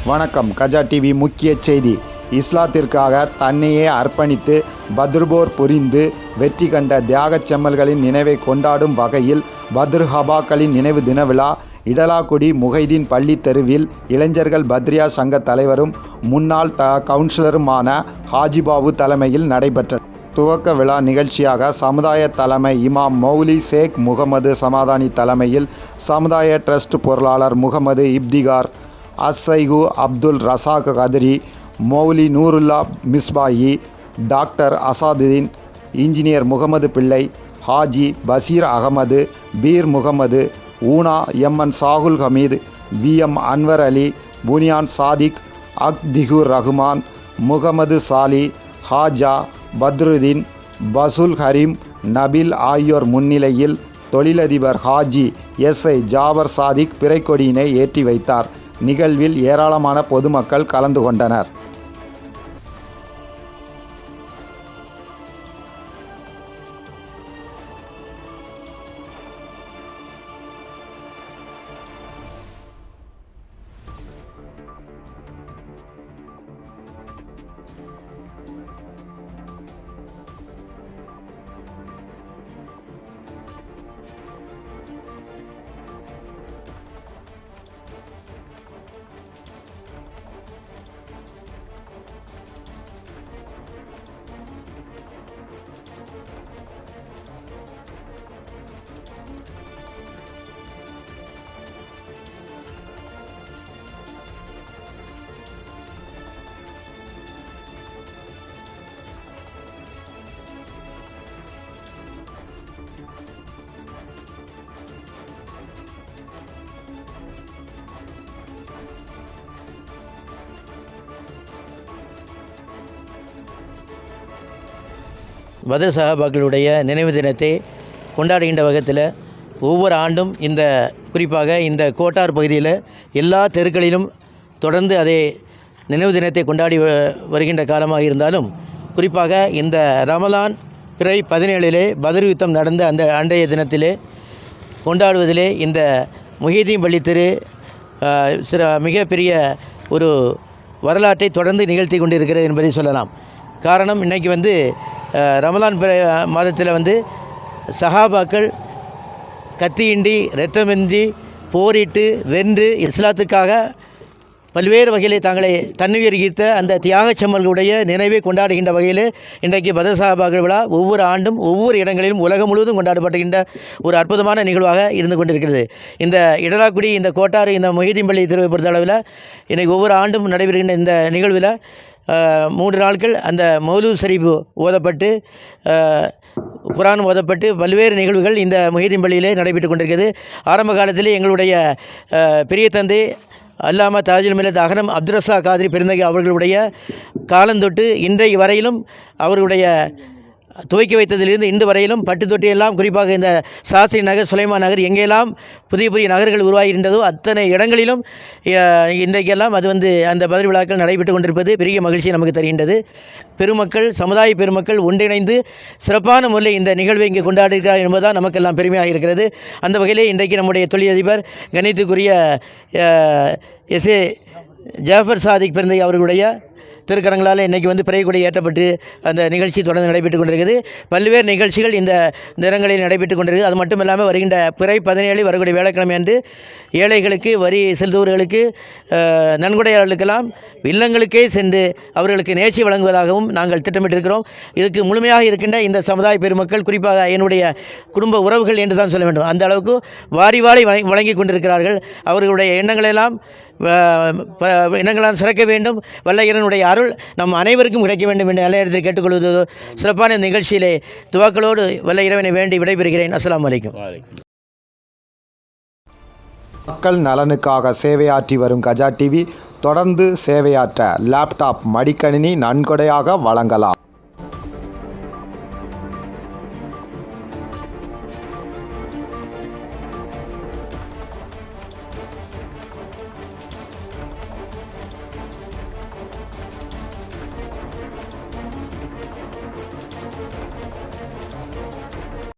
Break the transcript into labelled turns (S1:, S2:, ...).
S1: வணக்கம். கஜா டிவி முக்கிய செய்தி. இஸ்லாத்திற்காக தன்னையே அர்ப்பணித்து பத்ர் புரிந்து வெற்றி கண்ட தியாகச் செம்மல்களின் நினைவை கொண்டாடும் வகையில் பத்ர் ஹபாக்களின் நினைவு தின விழா இடலாக்குடி முஹைதீன் பள்ளி தெருவில் இளைஞர்கள் பத்ரியா சங்க தலைவரும் முன்னாள் கவுன்சிலருமான ஹாஜிபாபு தலைமையில் நடைபெற்றது. துவக்க விழா நிகழ்ச்சியாக சமுதாய தலைமை இமாம் மௌலி ஷேக் முகமது சமாதானி தலைமையில் சமுதாய ட்ரஸ்ட் பொருளாளர் முகமது இப்திகார், அஸ்ஸைகு அப்துல் ரசாக் கதிரி, மௌலி நூருல்லா மிஸ்பாயி, டாக்டர் அசாதுதீன், இன்ஜினியர் முகமது பிள்ளை, ஹாஜி பசீர் அகமது, பீர் முகமது, ஊனா எம்என் சாகுல் ஹமீது, விஎம் அன்வர் அலி, புனியான் சாதிக், அக்திகுர் ரஹ்மான், முகமது சாலி, ஹாஜா பத்ருதீன், பசுல் ஹரீம், நபில் ஆகியோர் முன்னிலையில் தொழிலதிபர் ஹாஜி எஸ்ஐ ஜாபர் சாதிக் பிறைக்கொடியினை ஏற்றி வைத்தார். நிகழ்வில் ஏராளமான பொதுமக்கள் கலந்து கொண்டனர்.
S2: பத்ர் சஹாபாக்களுடைய நினைவு தினத்தை கொண்டாடுகின்ற வகையில் ஒவ்வொரு ஆண்டும் குறிப்பாக இந்த கோட்டார் பகுதியில் எல்லா தெருக்களிலும் தொடர்ந்து அதே நினைவு தினத்தை கொண்டாடி வருகின்ற காலமாக இருந்தாலும், குறிப்பாக இந்த ரமலான் பிறை 17 பத்ர் யுத்தம் நடந்த அந்த அன்றைய தினத்திலே கொண்டாடுவதிலே இந்த முஹைதீன் பள்ளி தெரு மிகப்பெரிய ஒரு வரலாற்றை தொடர்ந்து நிகழ்த்தி கொண்டிருக்கிறது என்பதை சொல்லலாம். காரணம், இன்றைக்கி ரமலான் மாதத்தில் சஹாபாக்கள் கத்தியின்றி இரத்தமின்றி போரிட்டு வென்று இஸ்லாத்துக்காக பல்வேறு வகையிலே தங்களை தன்னுயிர் ஈர்த்த அந்த தியாகச் செம்மல்களுடைய நினைவை கொண்டாடுகின்ற வகையில் இன்றைக்கு பத்ர் சஹாபாக்கள் விழா ஒவ்வொரு ஆண்டும் ஒவ்வொரு இடங்களிலும் உலகம் முழுவதும் கொண்டாடப்படுகின்ற ஒரு அற்புதமான நிகழ்வாக இருந்து கொண்டிருக்கிறது. இந்த இடலாக்குடி, இந்த கோட்டாறு, இந்த முஹைதீன் பள்ளி தெருவை பொறுத்தளவில் இன்றைக்கு ஒவ்வொரு ஆண்டும் நடைபெறுகின்ற இந்த நிகழ்வில் 3 நாட்கள் அந்த மௌலூத் ஷரீஃப் ஓதப்பட்டு குர்ஆன் ஓதப்பட்டு பல்வேறு நிகழ்வுகள் இந்த முஹைதீன் பள்ளியிலே நடைபெற்று கொண்டிருக்கிறது. ஆரம்ப காலத்திலே எங்களுடைய பெரிய தந்தை அல்லாமா தாஜுல் மில்லத் அஹ்ரம் அப்துல் ரஸாக் காதிரி பெருந்தகை அவர்களுடைய காலந்தொட்டு இன்றைய வரையிலும் அவர்களுடைய துவக்கி வைத்ததிலிருந்து இன்று வரையிலும் பட்டு தொட்டியெல்லாம், குறிப்பாக இந்த சாஸ்திரி நகர், சுலைமான் நகர், எங்கெல்லாம் புதிய புதிய நகர்கள் உருவாகின்றதோ அத்தனை இடங்களிலும் இன்றைக்கெல்லாம் அந்த பத்ர் விழாக்கள் நடைபெற்று கொண்டிருப்பது பெரிய மகிழ்ச்சி நமக்கு தருகின்றது. பெருமக்கள், சமுதாய பெருமக்கள் ஒன்றிணைந்து சிறப்பான முறையில் இந்த நிகழ்வை இங்கே கொண்டாடுகிறார் என்பதுதான் நமக்கெல்லாம் பெருமையாக இருக்கிறது. அந்த வகையிலே இன்றைக்கு நம்முடைய தொழிலதிபர் கணித்துக்குரிய எஸ்ஏ ஜாஃபர் சாதிக் பிறந்தை அவர்களுடைய திருக்கரங்களால் இன்றைக்கி பிறைக்கொடி ஏற்றப்பட்டு அந்த நிகழ்ச்சி தொடர்ந்து நடைபெற்று கொண்டிருக்கிறது. பல்வேறு நிகழ்ச்சிகள் இந்த நிறங்களில் நடைபெற்று கொண்டிருக்கிறது. அது மட்டும் இல்லாமல் வருகின்ற பிறை 17 வரக்கூடிய வேலைக்கிழமை அன்று ஏழைகளுக்கு, வரி செலுத்துவர்களுக்கு, நன்கொடையாளர்களுக்கெல்லாம் இல்லங்களுக்கே சென்று அவர்களுக்கு நேர்ச்சி வழங்குவதாகவும் நாங்கள் திட்டமிட்டிருக்கிறோம். இதுக்கு முழுமையாக இருக்கின்ற இந்த சமுதாய பெருமக்கள், குறிப்பாக என்னுடைய குடும்ப உறவுகள் என்று தான் சொல்ல வேண்டும், அந்த அளவுக்கு வாரி வழங்கி கொண்டிருக்கிறார்கள். அவர்களுடைய எண்ணங்களெல்லாம் சிறக்க வேண்டும். வல்ல இறைவனுடைய அருள் நம் அனைவருக்கும் கிடைக்க வேண்டும் என்று நல்ல இடத்தில் கேட்டுக்கொள்வது சிறப்பான நிகழ்ச்சியிலே துவாக்களோடு வல்ல இறைவனை வேண்டி விடைபெறுகிறேன். அஸ்ஸலாமு அலைக்கும்.
S1: மக்கள் நலனுக்காக சேவையாற்றி வரும் கஜா டிவி தொடர்ந்து சேவையாற்ற லேப்டாப், மடிக்கணினி நன்கொடையாக வழங்கலாம்.